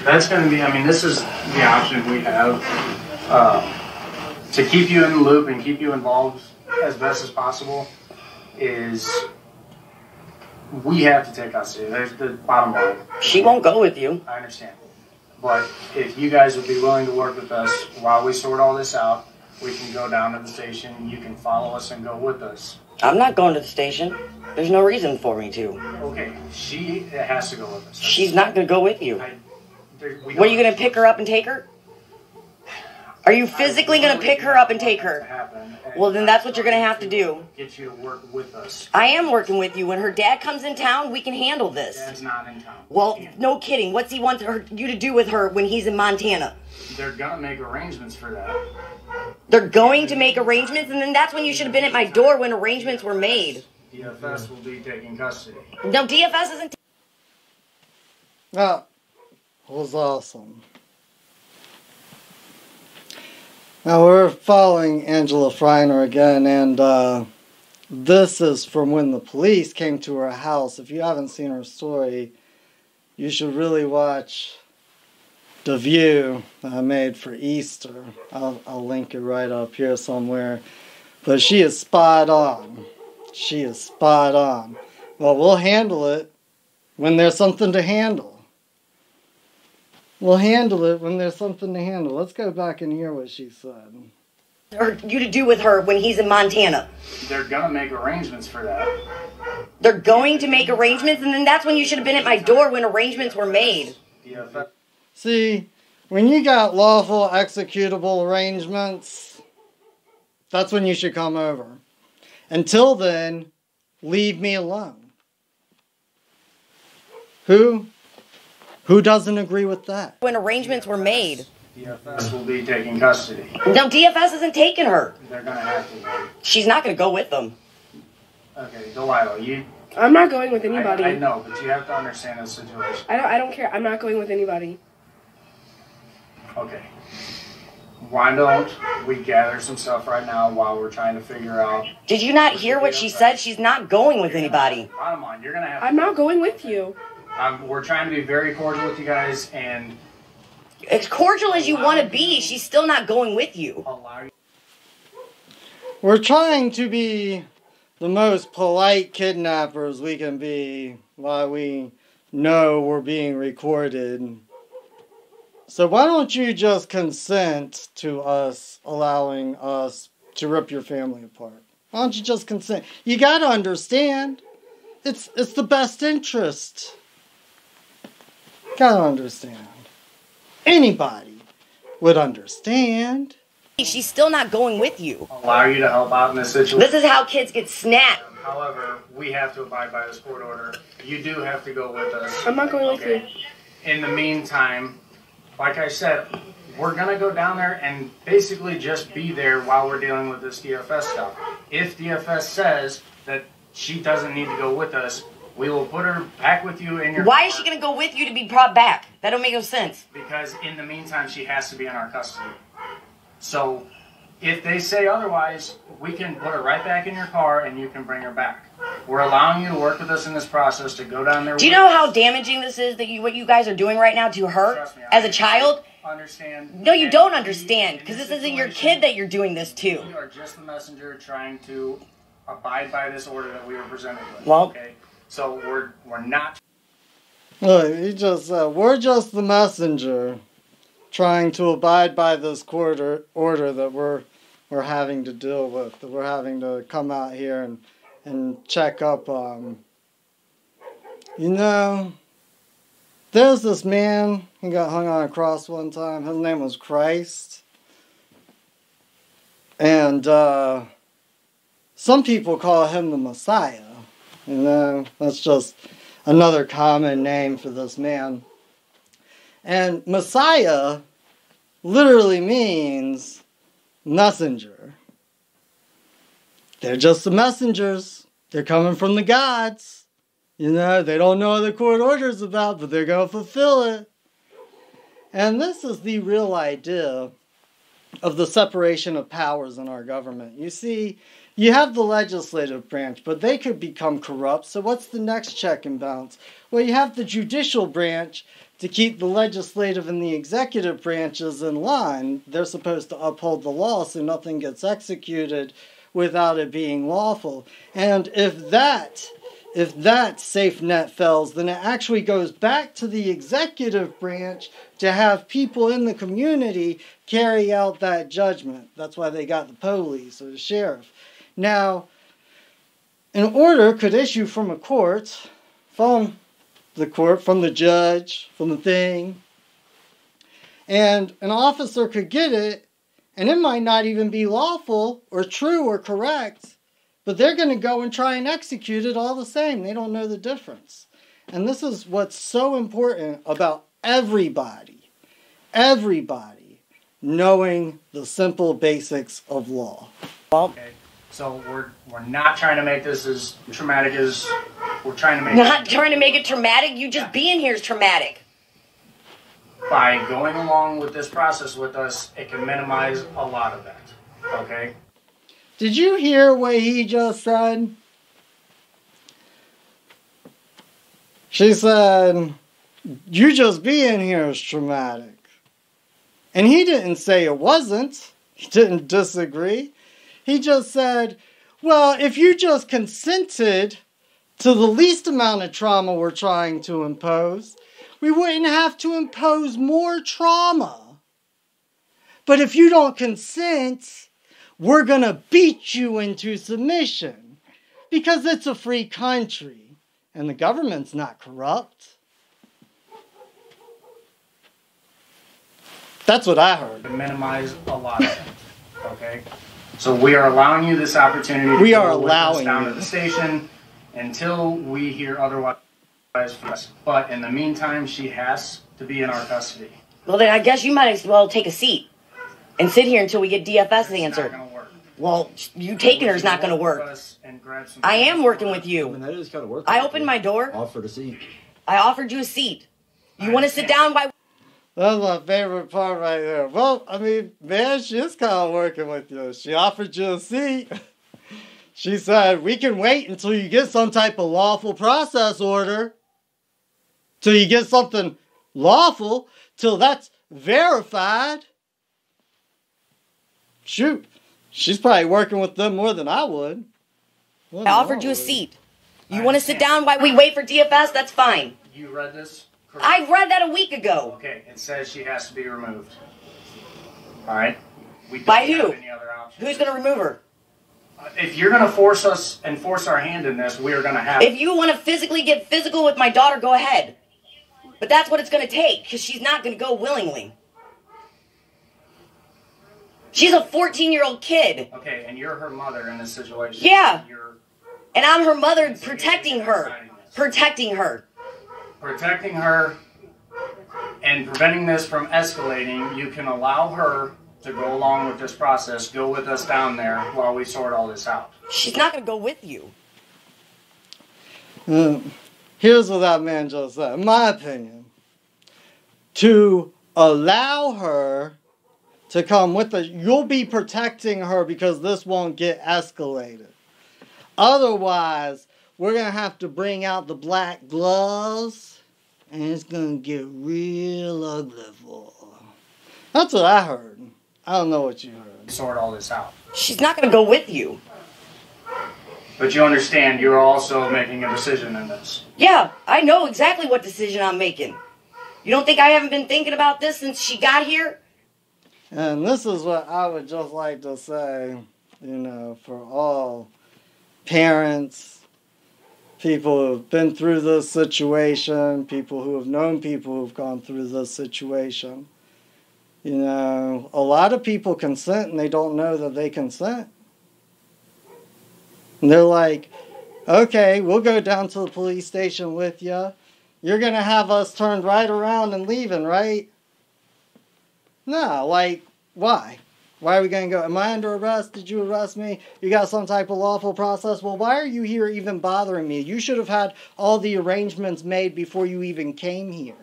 that's going to be, I mean, this is the option we have to keep you in the loop and keep you involved as best as possible is we have to take custody. There's the bottom line. She won't go with you. I understand. But if you guys would be willing to work with us while we sort all this out, we can go down to the station. You can follow us and go with us. I'm not going to the station. There's no reason for me to. Okay, she has to go with us. She's not going to go with you. What, are you going to pick her up and take her? Are you physically going to pick her up and take her? Well, then that's what you're going to have to do. Get you to work with us. I am working with you. When her dad comes in town, we can handle this. Dad's not in town. Well, no kidding. What's he want you to do with her when he's in Montana? They're going to make arrangements for that. They're going to make arrangements, and then that's when you should have been at my door when arrangements were made. DFS will be taking custody. No, DFS isn't. That was awesome. Now we're following Angela Freiner again, and this is from when the police came to her house. If you haven't seen her story, you should really watch the view that I made for Easter. I'll link it right up here somewhere. But she is spot on. She is spot on. Well, we'll handle it when there's something to handle. We'll handle it when there's something to handle. Let's go back and hear what she said. Or you to do with her when he's in Montana. They're going to make arrangements for that. They're going to make arrangements, and then that's when you should have been at my door when arrangements were made. See, when you got lawful executable arrangements, that's when you should come over. Until then, leave me alone. Who doesn't agree with that? When arrangements were made. DFS will be taking custody. No, DFS isn't taking her. They're going to have to. She's not going to go with them. Okay, Delilah, I'm not going with anybody. I know, but you have to understand the situation. I don't care. I'm not going with anybody. Okay. Why don't we gather some stuff right now while we're trying to figure out... Did you not hear what she said? She's not going with anybody. Bottom line, you're going to have... I'm not going with you. We're trying to be very cordial with you guys, and... As cordial as you want to be, she's still not going with you. We're trying to be the most polite kidnappers we can be while we know we're being recorded. So why don't you just consent to us allowing us to rip your family apart? Why don't you just consent? You gotta understand. It's the best interest. Gotta understand. Anybody would understand. She's still not going with you. Allow you to help out in this situation. This is how kids get snapped. However, we have to abide by this court order. You do have to go with us. I'm not going with you. In the meantime, like I said, we're going to go down there and basically just be there while we're dealing with this DFS stuff. If DFS says that she doesn't need to go with us, we will put her back with you in your... Why is she going to go with you to be brought back? That don't make no sense. Because in the meantime, she has to be in our custody. So if they say otherwise, we can put her right back in your car and you can bring her back. We're allowing you to work with us in this process to go down there. Do you know how damaging this is, that what you guys are doing right now to her as a child? Understand? No, you don't understand, because this isn't your kid that you're doing this to. We are just the messenger trying to abide by this order that we were presented with. Well, okay? So we're not... Look, he just said, we're just the messenger trying to abide by this court order that we're having to deal with, that we're having to come out here and check up on. You know, there's this man, he got hung on a cross one time. His name was Christ. And some people call him the Messiah. You know, that's just another common name for this man. And Messiah literally means messenger. They're just the messengers. They're coming from the gods. You know, they don't know what the court order's about, but they're going to fulfill it. And this is the real idea of the separation of powers in our government. You see, you have the legislative branch, but they could become corrupt. So what's the next check and balance? Well, you have the judicial branch, to keep the legislative and the executive branches in line. They're supposed to uphold the law so nothing gets executed without it being lawful. And if that safe net fails, then it actually goes back to the executive branch to have people in the community carry out that judgment. That's why they got the police or the sheriff. Now, an order could issue from a court, from the judge, from the thing, and an officer could get it, and it might not even be lawful or true or correct, but they're going to go and try and execute it all the same. They don't know the difference. And this is what's so important about everybody knowing the simple basics of law. Okay, so we're not trying to make this as traumatic as we're trying to make Not trying to make it traumatic. You just being here is traumatic. By going along with this process with us, it can minimize a lot of that. Okay? Did you hear what he just said? She said, you just being here is traumatic. And he didn't say it wasn't. He didn't disagree. He just said, well, if you just consented to the least amount of trauma we're trying to impose, we wouldn't have to impose more trauma. But if you don't consent, we're going to beat you into submission because it's a free country and the government's not corrupt. That's what I heard. To minimize a lot of it. Okay? So we are allowing you this opportunity We to are go with us allowing down you. to the station until we hear otherwise from us. But in the meantime, she has to be in our custody. Well, then I guess you might as well take a seat and sit here until we get DFS It's answered. not going to work. Well, you taking her is not going to work. I am working with I you. mean, that is kind of work. I opened my door. Offered a seat. I offered you a seat. You want to sit down while... That's my favorite part right there. Well, I mean, man, she is kind of working with you. She offered you a seat. She said, we can wait until you get some type of lawful process order. Till you get something lawful. Till that's verified. Shoot. She's probably working with them more than I would. I offered you a seat. You want to sit down while we wait for DFS? That's fine. You read this? Correct. I read that a week ago. Okay, it says she has to be removed. Alright? We don't By who? have any other options. Who's going to remove her? If you're going to force us and force our hand in this, we are going to have If you want to physically get physical with my daughter, go ahead. But that's what it's going to take, because she's not going to go willingly. She's a 14-year-old kid. Okay, and you're her mother in this situation. Yeah. And I'm her mother protecting her. Protecting her. Protecting her and preventing this from escalating. You can allow her to go along with this process, go with us down there while we sort all this out. She's not going to go with you. Here's what that man just said. In my opinion, to allow her to come with us, you'll be protecting her because this won't get escalated. Otherwise, we're going to have to bring out the black gloves, and it's going to get real ugly for her. That's what I heard. I don't know what you heard. Sort all this out. She's not going to go with you. But you understand you're also making a decision in this. Yeah, I know exactly what decision I'm making. You don't think I haven't been thinking about this since she got here? And this is what I would just like to say, for all parents, people who have been through this situation, people who have known people who have gone through this situation. A lot of people consent and they don't know that they consent. And they're like, okay, we'll go down to the police station with you. You're going to have us turned right around and leaving, right? No, why? Why are we going to go? Am I under arrest? Did you arrest me? You got some type of lawful process? Well, why are you here even bothering me? You should have had all the arrangements made before you even came here.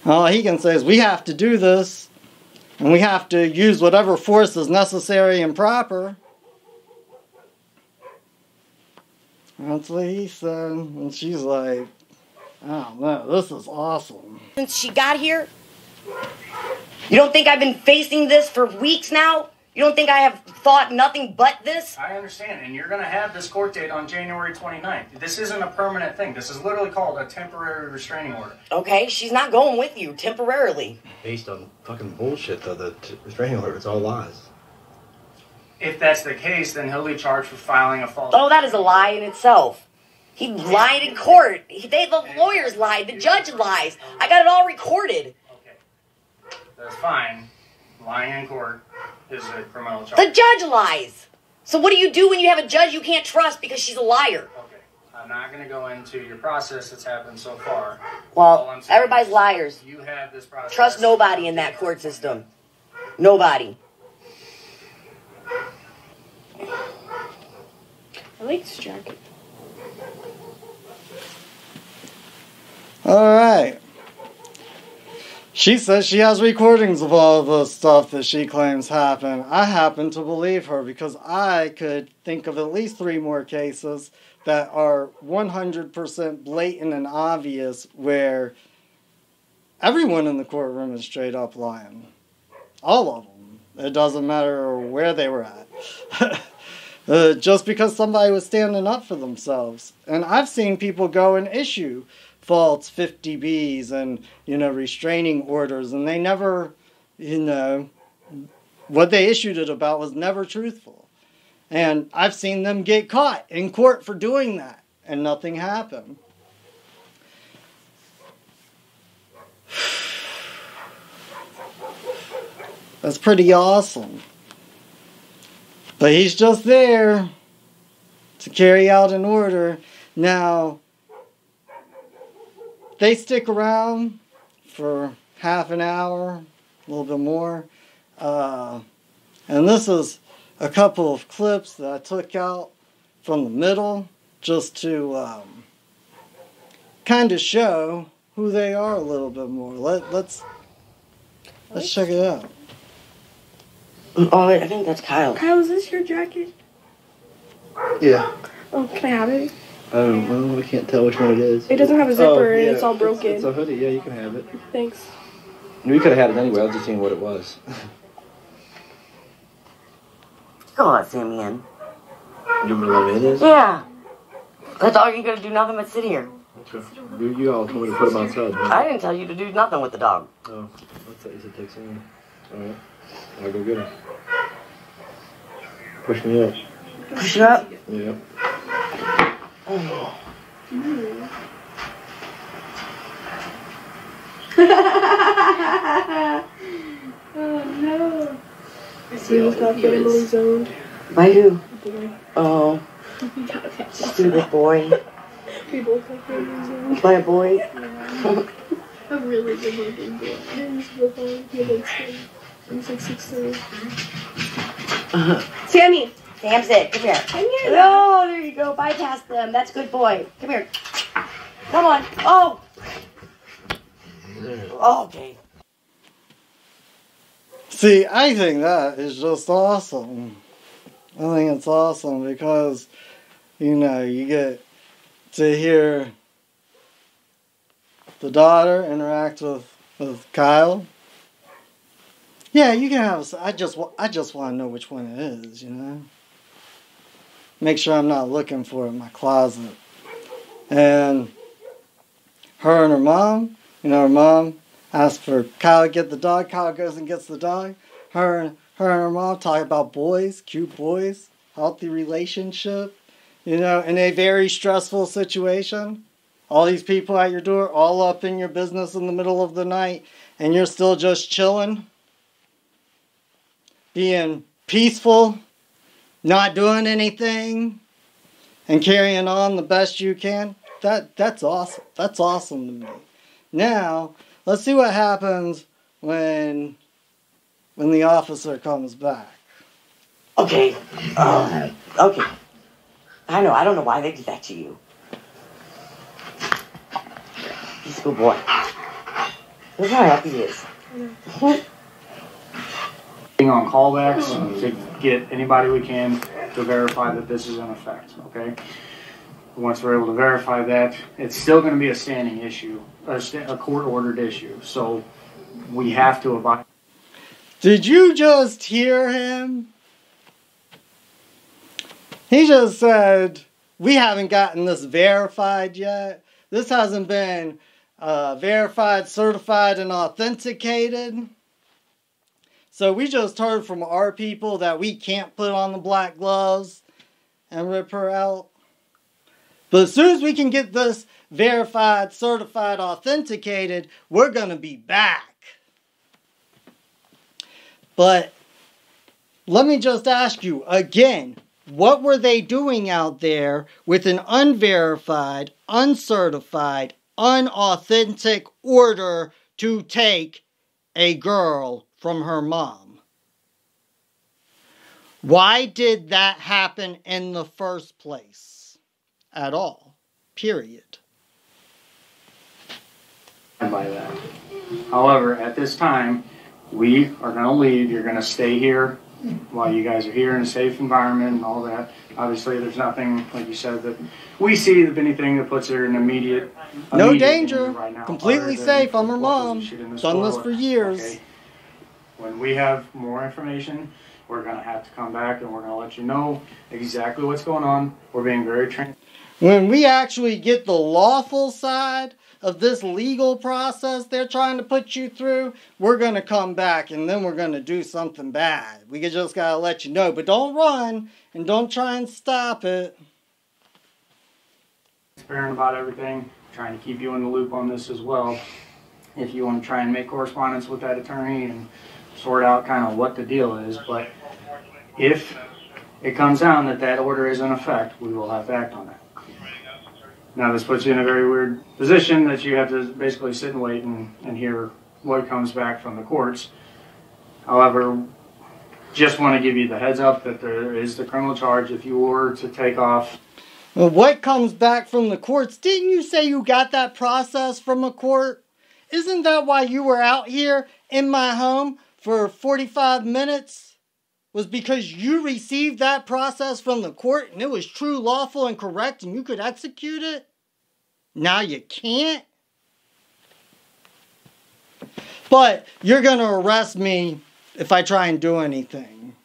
All he can say is, we have to do this, and we have to use whatever force is necessary and proper. That's what he said. And she's like, I don't know, this is awesome. Since she got here, you don't think I've been facing this for weeks now? You don't think I have thought nothing but this? I understand, and you're going to have this court date on January 29th. This isn't a permanent thing. This is literally called a temporary restraining order. Okay, she's not going with you temporarily. Based on fucking bullshit, though, the restraining order, it's all lies. If that's the case, then he'll be charged for filing a false... Oh, that is a lie in itself. He lied in court. The lawyers lied. The judge lies. I got it all recorded. Okay. That's fine. Lying in court is a criminal charge. The judge lies. So what do you do when you have a judge you can't trust because she's a liar? Okay. I'm not going to go into your process that's happened so far. Well, everybody's liars. You have this process. Trust nobody in that court system. Nobody. I like this jacket. Alright. She says she has recordings of all the stuff that she claims happened. I happen to believe her because I could think of at least 3 more cases that are 100% blatant and obvious where everyone in the courtroom is straight up lying. All of them. It doesn't matter where they were at. Just because somebody was standing up for themselves. And I've seen people go and issue false 50Bs and, restraining orders, and they never, what they issued it about was never truthful. And I've seen them get caught in court for doing that, and nothing happened. That's pretty awesome. But he's just there to carry out an order. Now, they stick around for half an hour, a little bit more. And this is a couple of clips that I took out from the middle just to kind of show who they are a little bit more. Let's check it out. Oh, I think that's Kyle. Kyle, is this your jacket? Yeah. Oh, can I have it? I can't tell which one it is. It doesn't have a zipper and it's all broken. It's a hoodie, yeah, you can have it. Thanks. We could have had it anyway, I was just seeing what it was. Go on, Sammy in. You want me to let me in this? Yeah. That's all you're gonna do, nothing but sit here. Okay. You all told me to put him outside. Right? I didn't tell you to do nothing with the dog. Oh, I thought you said take some. Alright. I'll go get him. Push me up. Push you up? Yeah. Oh. Oh no. See who's not getting really zoned. By who? Boy. Oh. Stupid boy. People look like they're really zoned. By a boy? A really good looking boy. He's so fun. He's like 6'3". Sammy! Samson, come here. Come here. Oh, there you go. Bypass them. That's a good boy. Come here. Come on. Oh. Okay. See, I think that is just awesome. I think it's awesome because, you get to hear the daughter interact with Kyle. Yeah, you can have. I just want to know which one it is. Make sure I'm not looking for it in my closet. And her and her mom. Her mom asks for Kyle to get the dog. Kyle goes and gets the dog. Her and her mom talk about boys, cute boys, healthy relationship. In a very stressful situation. All these people at your door, all up in your business in the middle of the night, and you're still just chilling. Being peaceful, not doing anything, and carrying on the best you can. That's awesome. That's awesome to me. Now, let's see what happens when the officer comes back. Okay. Okay. I know. I don't know why they did that to you. He's a good boy. Look how happy he is. On callbacks to get anybody we can to verify that this is in effect, okay? Once we're able to verify that, it's still going to be a standing issue, a court-ordered issue. So we have to abide. Did you just hear him? He just said, we haven't gotten this verified yet. This hasn't been verified, certified, and authenticated. So we just heard from our people that we can't put on the black gloves and rip her out. But as soon as we can get this verified, certified, authenticated, we're going to be back. But let me just ask you again, what were they doing out there with an unverified, uncertified, unauthentic order to take a girl from her mom? Why did that happen in the first place? At all. Period. By that. However, at this time, we are going to leave. You're going to stay here while you guys are here in a safe environment and all that. Obviously, there's nothing, like you said, that we see of anything that puts her in immediate danger. Right now, completely safe. I'm her mom. Done this for years. Okay. When we have more information, we're going to have to come back and we're going to let you know exactly what's going on. We're being very transparent. When we actually get the lawful side of this legal process they're trying to put you through, we're going to come back and then we're going to do something bad. We just got to let you know. But don't run and don't try and stop it. Transparent about everything. Trying to keep you in the loop on this as well. If you want to try and make correspondence with that attorney and sort out kind of what the deal is. But if it comes down that that order is in effect, we will have to act on that. Now this puts you in a very weird position that you have to basically sit and wait and hear what comes back from the courts. However, just want to give you the heads up that there is the criminal charge if you were to take off. Well, what comes back from the courts? Didn't you say you got that process from a court? Isn't that why you were out here in my home for 45 minutes? Was because you received that process from the court and it was true, lawful, and correct and you could execute it? Now you can't? But you're going to arrest me if I try and do anything.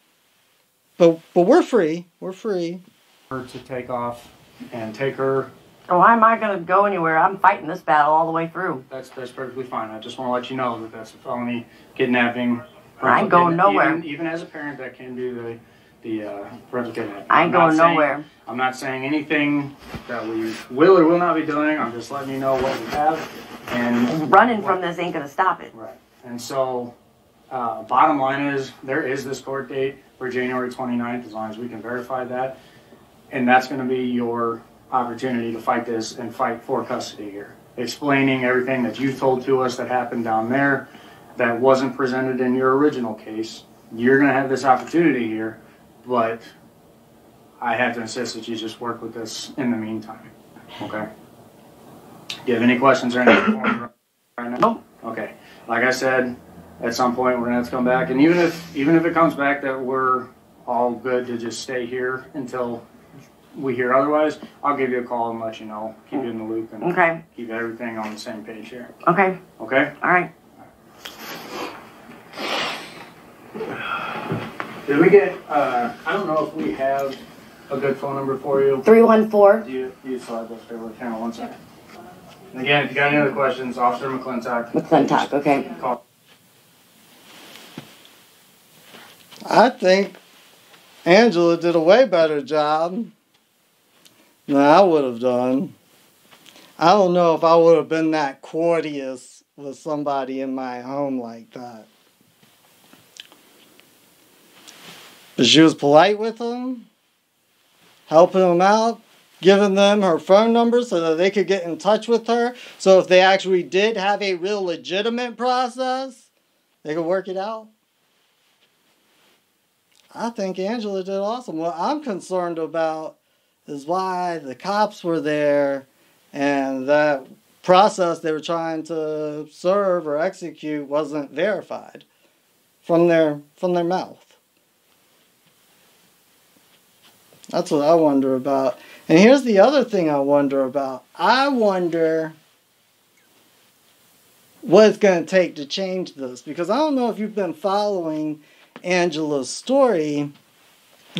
But we're free. We're free. Her to take off and take her. Oh, why am I going to go anywhere? I'm fighting this battle all the way through. That's perfectly fine. I just want to let you know that that's a felony kidnapping. I ain't going nowhere. Even as a parent, that can do the parental kidnapping. I ain't going nowhere. I'm not saying anything that we will or will not be doing. I'm just letting you know what we have. And running from this ain't going to stop it. Right. And so, bottom line is, there is this court date for January 29th, as long as we can verify that. And that's going to be your opportunity to fight this and fight for custody here. Explaining everything that you told to us that happened down there that wasn't presented in your original case. You're going to have this opportunity here, but I have to insist that you just work with this in the meantime. Okay? Do you have any questions or anything for me right now? No. Okay. Like I said, at some point we're going to have to come back, and even if it comes back that we're all good to just stay here until we hear otherwise, I'll give you a call and let you know, keep you in the loop, and keep everything on the same page here. Okay. Okay? All right. Did we get, I don't know if we have a good phone number for you. 314. You still have those paperwork. Hang on one second. And again, if you got any other questions, Officer McClintock. McClintock, okay. Call. I think Angela did a way better job than I would have done. I don't know if I would have been that courteous with somebody in my home like that. But she was polite with them, helping them out, giving them her phone number so that they could get in touch with her. So if they actually did have a real legitimate process, they could work it out. I think Angela did awesome. What I'm concerned about is why the cops were there and that process they were trying to serve or execute wasn't verified from their mouth. That's what I wonder about. And here's the other thing I wonder about. I wonder what it's going to take to change this. Because I don't know if you've been following Angela's story,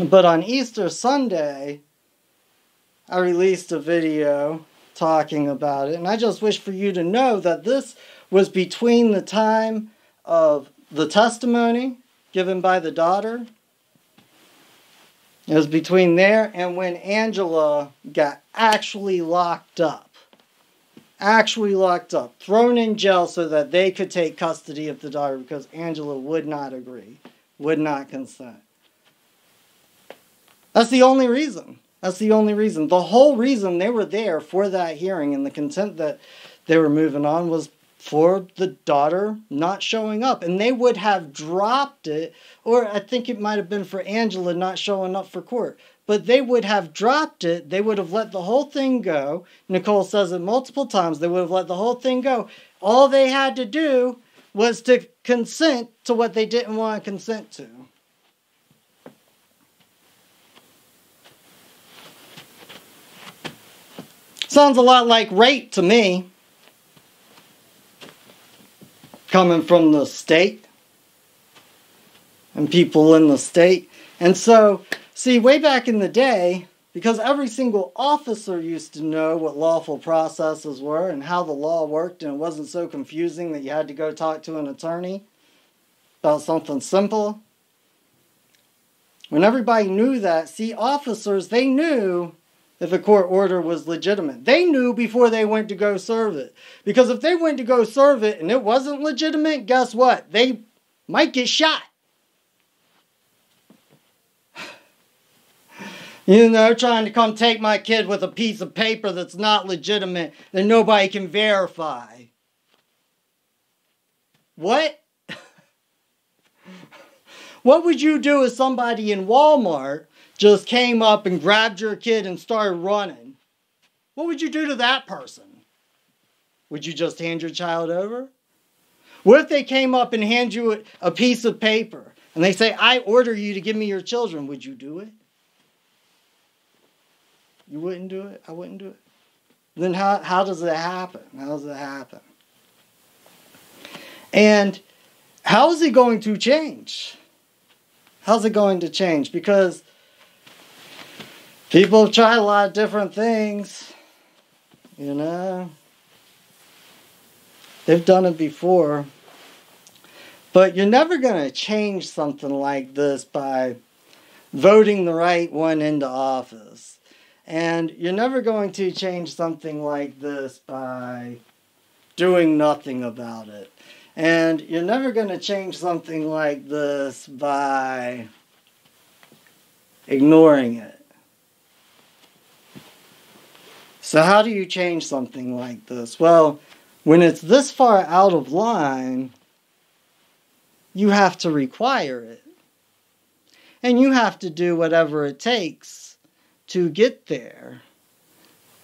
but on Easter Sunday, I released a video talking about it. And I just wish for you to know that this was between the time of the testimony given by the daughter. It was between there and when Angela got actually locked up. Actually locked up. Thrown in jail so that they could take custody of the daughter because Angela would not agree. Would not consent. That's the only reason. That's the only reason. The whole reason they were there for that hearing and the consent that they were moving on was for the daughter not showing up. And they would have dropped it, or I think it might have been for Angela not showing up for court. But they would have dropped it. They would have let the whole thing go. Nicole says it multiple times. They would have let the whole thing go. All they had to do was to consent to what they didn't want to consent to. Sounds a lot like rape to me. Coming from the state. And people in the state. And so, see, way back in the day, because every single officer used to know what lawful processes were and how the law worked, and it wasn't so confusing that you had to go talk to an attorney about something simple. When everybody knew that, see, officers, they knew if a court order was legitimate. They knew before they went to go serve it. Because if they went to go serve it and it wasn't legitimate, guess what? They might get shot. You know, trying to come take my kid with a piece of paper that's not legitimate that nobody can verify. What? What would you do if somebody in Walmart just came up and grabbed your kid and started running? What would you do to that person? Would you just hand your child over? What if they came up and hand you a piece of paper and they say, I order you to give me your children? Would you do it? You wouldn't do it? I wouldn't do it. Then how does it happen? How does it happen? And how is it going to change? How's it going to change? Because people have tried a lot of different things. You know. They've done it before. But you're never going to change something like this by voting the right one into office. And you're never going to change something like this by doing nothing about it. And you're never going to change something like this by ignoring it. So how do you change something like this? Well, when it's this far out of line, you have to require it. And you have to do whatever it takes to get there.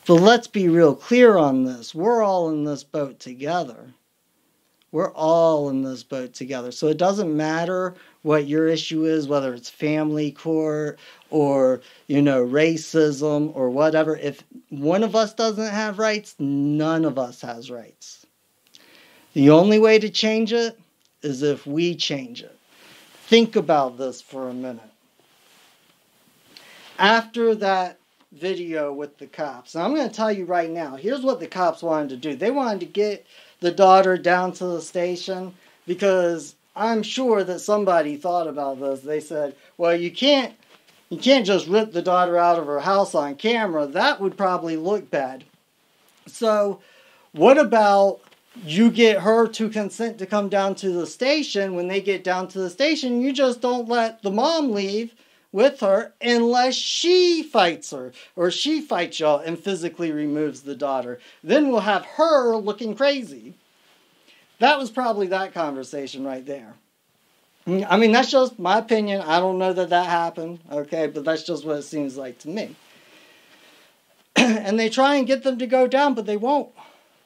But let's be real clear on this. We're all in this boat together. We're all in this boat together. So it doesn't matter what your issue is, whether it's family court or, racism or whatever. If one of us doesn't have rights, none of us has rights. The only way to change it is if we change it. Think about this for a minute. After that video with the cops, and I'm going to tell you right now, here's what the cops wanted to do. They wanted to get the daughter down to the station because I'm sure that somebody thought about this. They said, well, you can't just rip the daughter out of her house on camera. That would probably look bad. So what about you get her to consent to come down to the station? When they get down to the station, you just don't let the mom leave with her unless she fights her or she fights y'all and physically removes the daughter. Then we'll have her looking crazy. That was probably that conversation right there. I mean, that's just my opinion. I don't know that happened, okay? But that's just what it seems like to me. And they try and get them to go down, but they won't.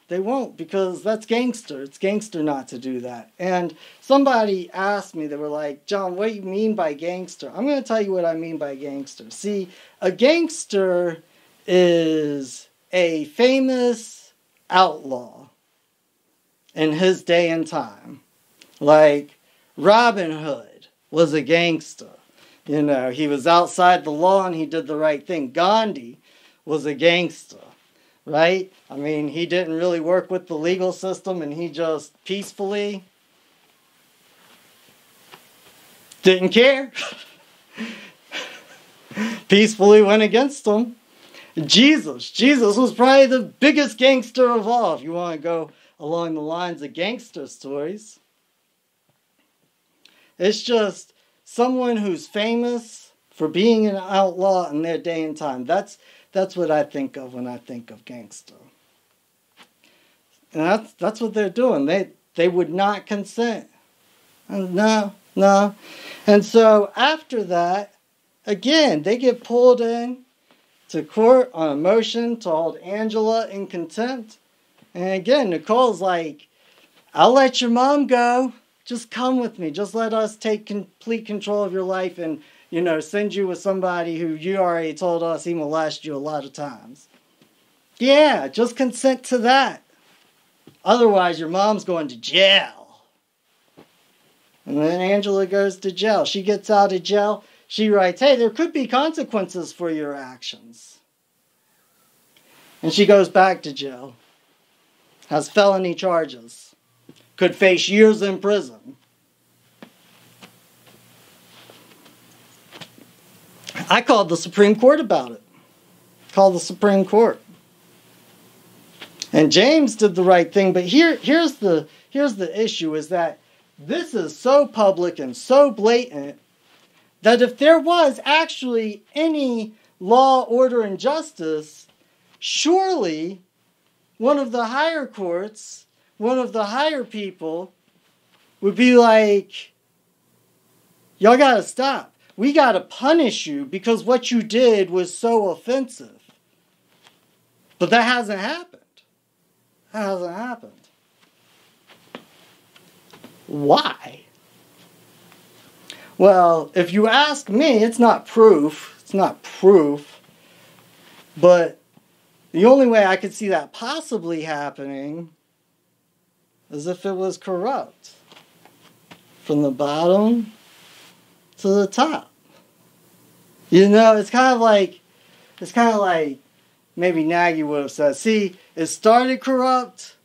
They won't, because that's gangster. It's gangster not to do that. And somebody asked me, they were like, John, what do you mean by gangster? I'm going to tell you what I mean by gangster. See, a gangster is a famous outlaw in his day and time. Like Robin Hood was a gangster. You know, he was outside the law and he did the right thing. Gandhi was a gangster, right? I mean, he didn't really work with the legal system and he just peacefully didn't care. Peacefully went against them. Jesus was probably the biggest gangster of all, if you want to go along the lines of gangster stories. It's just someone who's famous for being an outlaw in their day and time. That's what I think of when I think of gangster. And that's what they're doing. They would not consent. No. And so after that, again, they get pulled in to court on a motion to hold Angela in contempt. And again, Nicole's like, I'll let your mom go. Just come with me. Just let us take complete control of your life and, you know, send you with somebody who you already told us he molested you a lot of times. Yeah, just consent to that. Otherwise, your mom's going to jail. And then Angela goes to jail. She gets out of jail. She writes, hey, there could be consequences for your actions. And she goes back to jail. Has felony charges. Could face years in prison. I called the Supreme Court about it. Called the Supreme Court. And James did the right thing, but here's the issue, is that this is so public and so blatant that if there was actually any law, order, and justice, surely one of the higher courts, one of the higher people would be like, y'all gotta stop. We gotta punish you because what you did was so offensive. But that hasn't happened. That hasn't happened. Why? Well, if you ask me, it's not proof. It's not proof. But the only way I could see that possibly happening is if it was corrupt. From the bottom to the top. You know, it's kind of like maybe Nagy would have said, see, it started corrupt,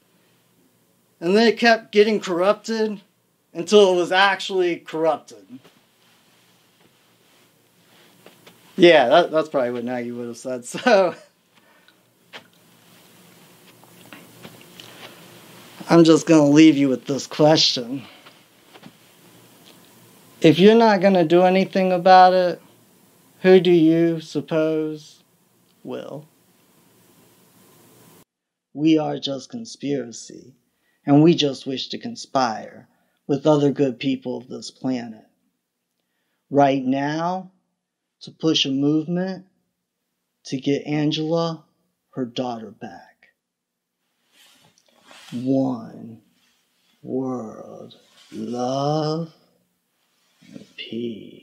and then it kept getting corrupted until it was actually corrupted. Yeah, that's probably what Nagy would have said. So, I'm just going to leave you with this question. If you're not going to do anything about it, who do you suppose will? We are just conspiracy, and we just wish to conspire with other good people of this planet. Right now, to push a movement to get Angela her daughter back. One world, love, and peace.